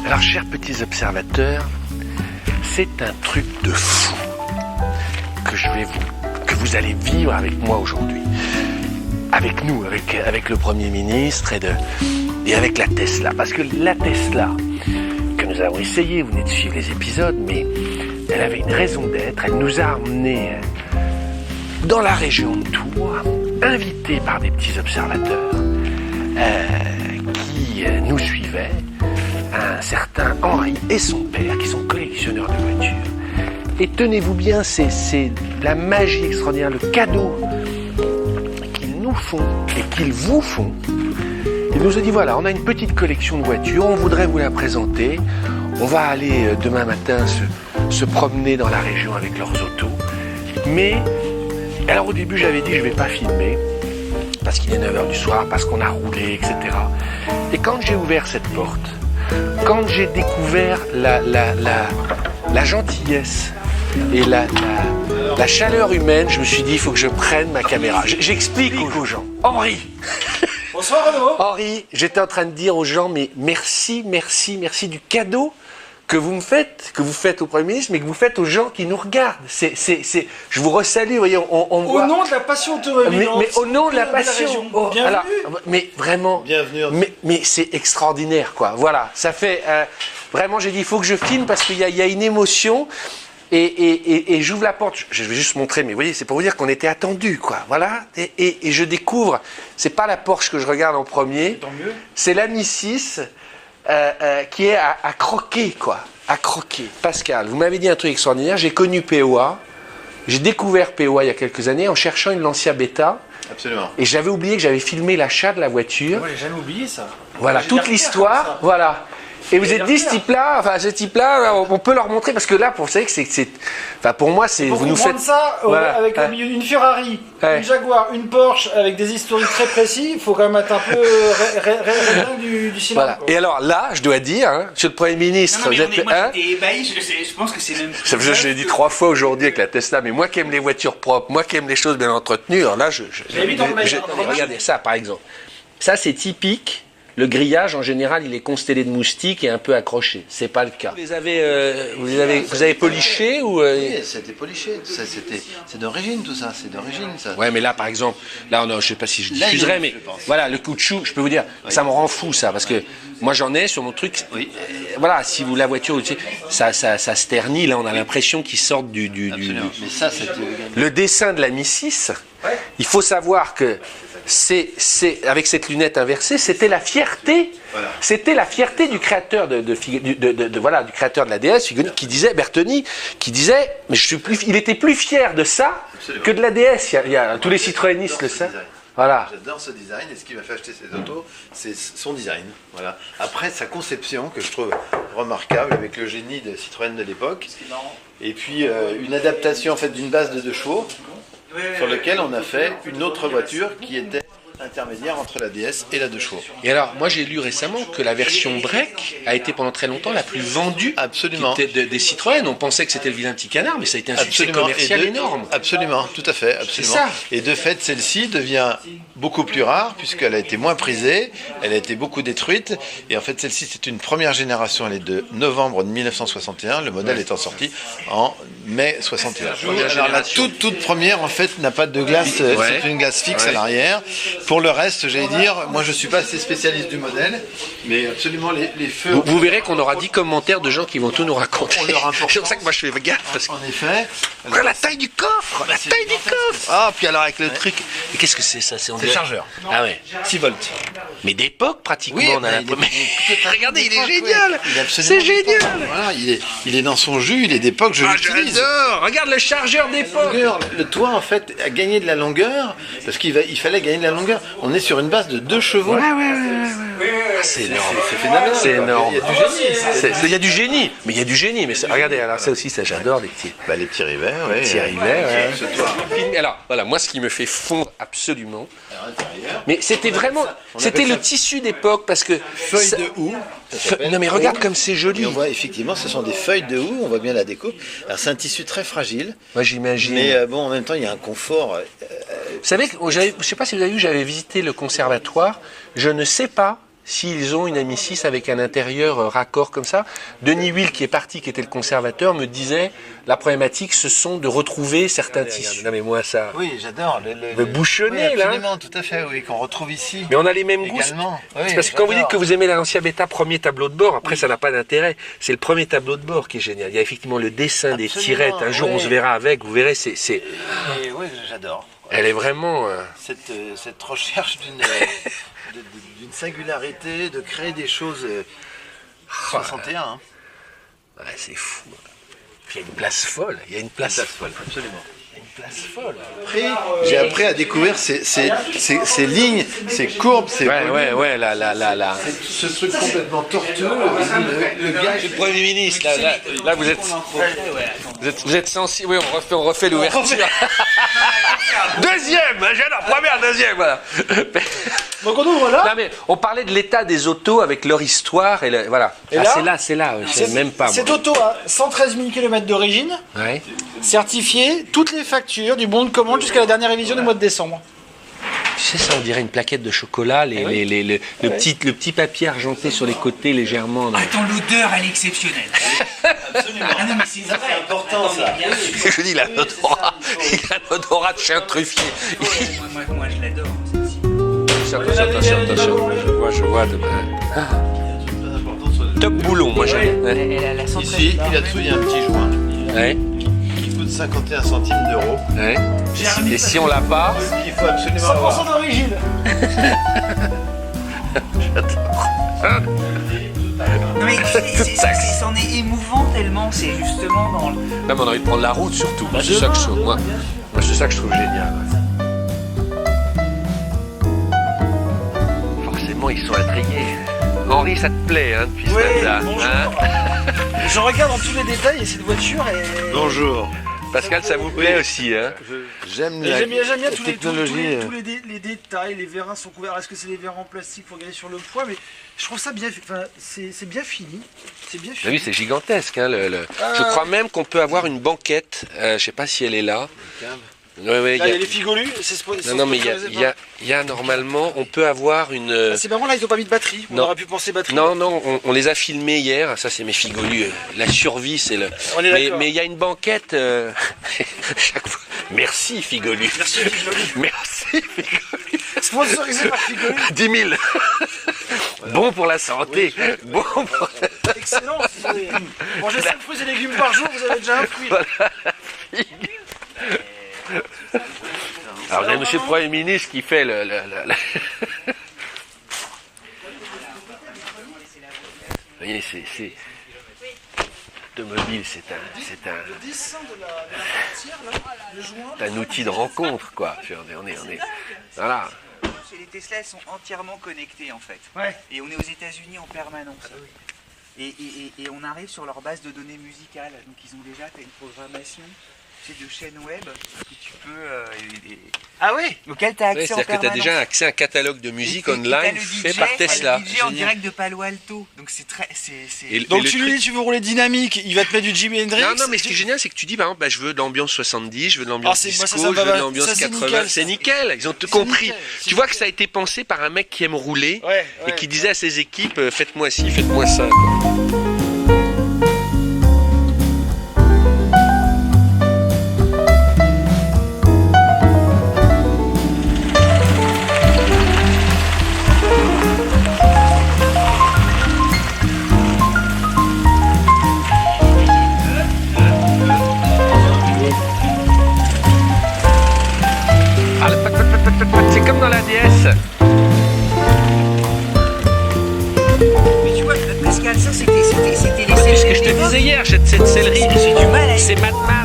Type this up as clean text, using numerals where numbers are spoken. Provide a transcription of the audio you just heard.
Alors, chers petits observateurs, c'est un truc de fou que vous allez vivre avec moi aujourd'hui. Avec nous, avec le Premier ministre et avec la Tesla. Parce que la Tesla, que nous avons essayé, vous venez de suivre les épisodes, mais elle avait une raison d'être. Elle nous a emmenés dans la région de Tours, invités par des petits observateurs qui nous suivaient. Un certain Henri et son père, qui sont collectionneurs de voitures. Et tenez-vous bien, c'est la magie extraordinaire, le cadeau qu'ils nous font et qu'ils vous font. Ils nous ont dit, voilà, on a une petite collection de voitures, on voudrait vous la présenter. On va aller demain matin se promener dans la région avec leurs autos. Mais, alors au début, j'avais dit, je ne vais pas filmer, parce qu'il est 9h du soir, parce qu'on a roulé, etc. Et quand j'ai ouvert cette porte, quand j'ai découvert la gentillesse et la chaleur humaine, je me suis dit, il faut que je prenne ma caméra. J'explique aux gens. Henri. Bonsoir Renaud. Henri, j'étais en train de dire aux gens, mais merci du cadeau que vous me faites, que vous faites au Premier ministre, mais que vous faites aux gens qui nous regardent. Je vous resalue, vous voyez, on Au voit... nom de la passion automobile. Mais au nom de la passion. Oh, bienvenue. Alors, mais vraiment, Bienvenue. mais c'est extraordinaire, quoi. Voilà, ça fait... vraiment, j'ai dit, il faut que je filme parce qu'il y a une émotion. Et j'ouvre la porte, je vais juste montrer, mais vous voyez, c'est pour vous dire qu'on était attendus, quoi. Voilà, et je découvre, c'est pas la Porsche que je regarde en premier, c'est la Mi 6 qui est à croquer, quoi. À croquer. Pascal, vous m'avez dit un truc extraordinaire, j'ai connu POA, j'ai découvert POA il y a quelques années en cherchant une Lancia Beta. Absolument. Et j'avais oublié que j'avais filmé l'achat de la voiture. Moi, j'ai jamais oublié ça. Voilà, toute l'histoire, voilà. Et vous êtes dit, ce type-là, on peut leur montrer, parce que là, vous savez que c'est enfin, pour moi, c'est, Pour vous nous faites... ça, Voilà. avec au milieu une Ferrari, Ouais. une Jaguar, une Porsche, avec des historiques très précis, il faut quand même être un peu rédingue du cinéma. Voilà. Et alors là, je dois dire, hein, monsieur le Premier ministre, Non, mais vous êtes... moi j'étais ébahi, je pense que c'est même... Je l'ai dit 3 fois aujourd'hui avec la Tesla, mais moi qui aime les voitures propres, moi qui aime les choses bien entretenues, alors là, regardez ça, par exemple. Ça, c'est typique. Le grillage, en général, il est constellé de moustiques et un peu accroché. C'est pas le cas. Vous avez poliché ou Oui, c'était poliché. C'est d'origine tout ça. C'est d'origine ça. Ouais, mais là, par exemple, là, je sais pas si je Là, diffuserai, je mais pense. voilà, le caoutchouc, je peux vous dire, ça me rend fou, ça, parce que moi, j'en ai sur mon truc. Oui. Voilà, si vous la voiture, ça se ternit. Là, on a l'impression qu'ils sortent du. Absolument. Mais ça, c'était... Le dessin de la Mi 6, il faut savoir que avec cette lunette inversée, c'était la fierté. Voilà. C'était la fierté du créateur du créateur de la DS, qui disait, Bertoni, qui disait, mais il était plus fier de ça que de la DS. Tous les citroënistes le savent. Voilà. J'adore ce design et ce qui m'a fait acheter cette auto, c'est son design. Voilà. Après, sa conception que je trouve remarquable avec le génie de Citroën de l'époque. Et puis une adaptation en fait d'une base de 2 chevaux sur lequel on a fait une autre voiture qui était intermédiaire entre la DS et la 2 chevaux. Et alors, moi j'ai lu récemment que la version break a été pendant très longtemps la plus vendue. Absolument. Des Citroën. On pensait que c'était le vilain petit canard, mais ça a été un succès commercial énorme. Absolument, tout à fait, absolument. C'est ça. Et de fait, celle-ci devient beaucoup plus rare puisqu'elle a été moins prisée, elle a été beaucoup détruite. Et en fait, celle-ci, c'est une première génération, elle est de novembre 1961, le modèle étant sorti en mai 61. Alors la toute première, en fait, n'a pas de glace, c'est une glace fixe à l'arrière. Pour le reste, j'allais dire, moi je suis pas assez spécialiste du modèle, mais absolument les feux... Vous verrez qu'on aura 10 commentaires de gens qui vont tout nous raconter. On leur important. C'est pour ça que moi je fais gaffe. Parce que... En effet. Regarde la taille du coffre, la taille du coffre. Ah, puis alors avec le truc... Et qu'est-ce que c'est ça? C'est le chargeur. Ah ouais. 6 volts. Mais d'époque pratiquement. Oui, on a regardez, il est d'époque, génial. ouais. Il est absolument C'est génial. Voilà, il est dans son jus, il est d'époque, je l'utilise. J'adore. Regarde le chargeur d'époque. Le toit, en fait, a gagné de la longueur, parce qu'il fallait gagner de la longueur. On est sur une base de 2 chevaux. C'est énorme. C'est phénoménal. C'est énorme. Il y a du génie. Il y a du génie. Mais il y a du génie. Mais regardez, alors ça aussi, ça j'adore les petits. Bah, les petits rivets, oui. Petits rivets, ouais. Alors, voilà, moi ce qui me fait fondre absolument. Mais c'était vraiment. C'était le tissu d'époque parce que. Feuilles de houx. Non mais regarde comme c'est joli. Et on voit effectivement, ce sont des feuilles de houx, on voit bien la découpe. Alors c'est un tissu très fragile, Moi j'imagine. mais bon, en même temps, il y a un confort. Vous savez, je ne sais pas si vous avez vu, j'avais visité le conservatoire. Je ne sais pas s'ils ont une M6 avec un intérieur raccord comme ça. Denis Huil, qui est parti, qui était le conservateur, me disait la problématique, ce sont de retrouver certains tissus. Non mais moi ça... Oui, j'adore. Le bouchonnet, oui, là. Absolument, tout à fait, oui, qu'on retrouve ici. Mais on a les mêmes goûts. Également. Oui, C'est parce que quand vous dites j'adore. que vous aimez l'ancien bêta, premier tableau de bord, après ça n'a pas d'intérêt. C'est le premier tableau de bord qui est génial. Il y a effectivement le dessin des Absolument, tirettes. Un jour oui. on se verra avec, vous verrez, c'est... Et oui, j'adore. Elle est vraiment... Cette recherche d'une singularité, de créer des choses 61. Hein. Ouais, c'est fou. Puis il y a une place folle. Il y a une place folle. Absolument. Il y a une place folle. Après, j'ai appris à découvrir ces lignes, ces courbes, ces volumes. Là. Ce truc complètement tortueux, le gars... Le Premier ministre, là vous êtes... Vous êtes sensible. Oui, on refait l'ouverture. Deuxième, j'adore, première, deuxième, voilà. Donc on ouvre là. Non mais on parlait de l'état des autos avec leur histoire et voilà. Et Ah, là, c'est là, je sais même pas. Cette Moi. auto a 113 000 km d'origine, Ouais. certifiée, toutes les factures, du bon de commande jusqu'à la dernière révision du mois de décembre. Tu sais, ça on dirait une plaquette de chocolat, le petit papier argenté sur les côtés légèrement. Non. Attends, l'odeur, elle est exceptionnelle. Absolument. Ah non, mais c'est vrai. C'est important, ça. Je dis, il a un odorat de chien truffier. Moi, je l'adore, celle-ci. Attention. Je vois. Top boulon, moi j'aime. Elle a la centrale. Ici, puis là-dessous, il y a un petit joint Ouais. qui coûte 51 centimes d'euros. Ouais. Et si on l'a pas, Qu'il faut absolument 100% avoir. d'origine. Non, mais c'en est émouvant tellement, c'est justement dans le... là, on a envie de prendre la route surtout. C'est ça que je trouve, moi, c'est ça que je trouve génial. Forcément, ils sont intrigués. Henri, ça te plaît, hein, depuis ce Oui, matin, bonjour. hein. Je regarde dans tous les détails et cette voiture est... Bonjour. Pascal, ça vous plaît aussi, hein. J'aime Et la J'aime bien tous technologie. les détails, les vérins sont couverts. Est-ce que c'est des vérins en plastique pour regarder sur le poids? Mais je trouve ça bien, enfin, c'est bien fini. C'est bien T'as fini. vu, c'est gigantesque, hein, Je crois même qu'on peut avoir une banquette, je sais pas si elle est là. Ouais, Là, il y a les figolus. Non, mais il y a normalement, on peut avoir une... C'est marrant, là, ils n'ont pas mis de batterie. On Non. aurait pu penser batterie. Non, on les a filmés hier. Ça, c'est mes figolus. La survie, c'est le. On est d'accord. Mais il y a une banquette. Chaque fois. Merci, figolus. Merci, figolus. Merci, figolus. Sponsorisé par figolus. 10 000. Bon pour la santé. Bon pour... Excellent. Mangez 5 fruits et légumes par jour, vous avez déjà un fruit. Alors, il y a monsieur le Premier ministre qui fait le... Vous voyez, c'est... L'automobile, c'est un outil de rencontre, quoi. On est... Voilà. Les Tesla, elles sont entièrement connectées, en fait. Ouais. Et on est aux États-Unis en permanence. Et on arrive sur leur base de données musicales. Donc ils ont déjà une programmation de chaînes web que tu peux... Ah oui. auquel tu as accès en C'est-à-dire que tu as permanence. déjà accès à un catalogue de musique Et t'as online le fait DJ, par Tesla. Le DJ en direct de Palo Alto. Donc c'est très... Et- Donc le tu lui truc- dis tu veux rouler dynamique, il va te mettre du Jimi Hendrix. Non, mais ce qui est génial, c'est que tu dis, par exemple, je veux de l'ambiance 70, je veux de l'ambiance Ah, disco, ça je veux va, de l'ambiance ça, c'est 80. nickel, C'est ça. nickel, ils ont tout C'est compris. nickel, c'est Tu vois que ça a été pensé par un mec qui aime rouler Ouais, et ouais. qui disait à ses équipes, faites-moi ci, faites-moi ça. Quoi. Ah, le pac, pac, pac, pac, pac, pac, c'est comme dans la DS. Mais tu vois, Pascal, ça c'était les C'est ce que je te disais hier, cette céleri. J'ai du mal à... C'est Mad Max.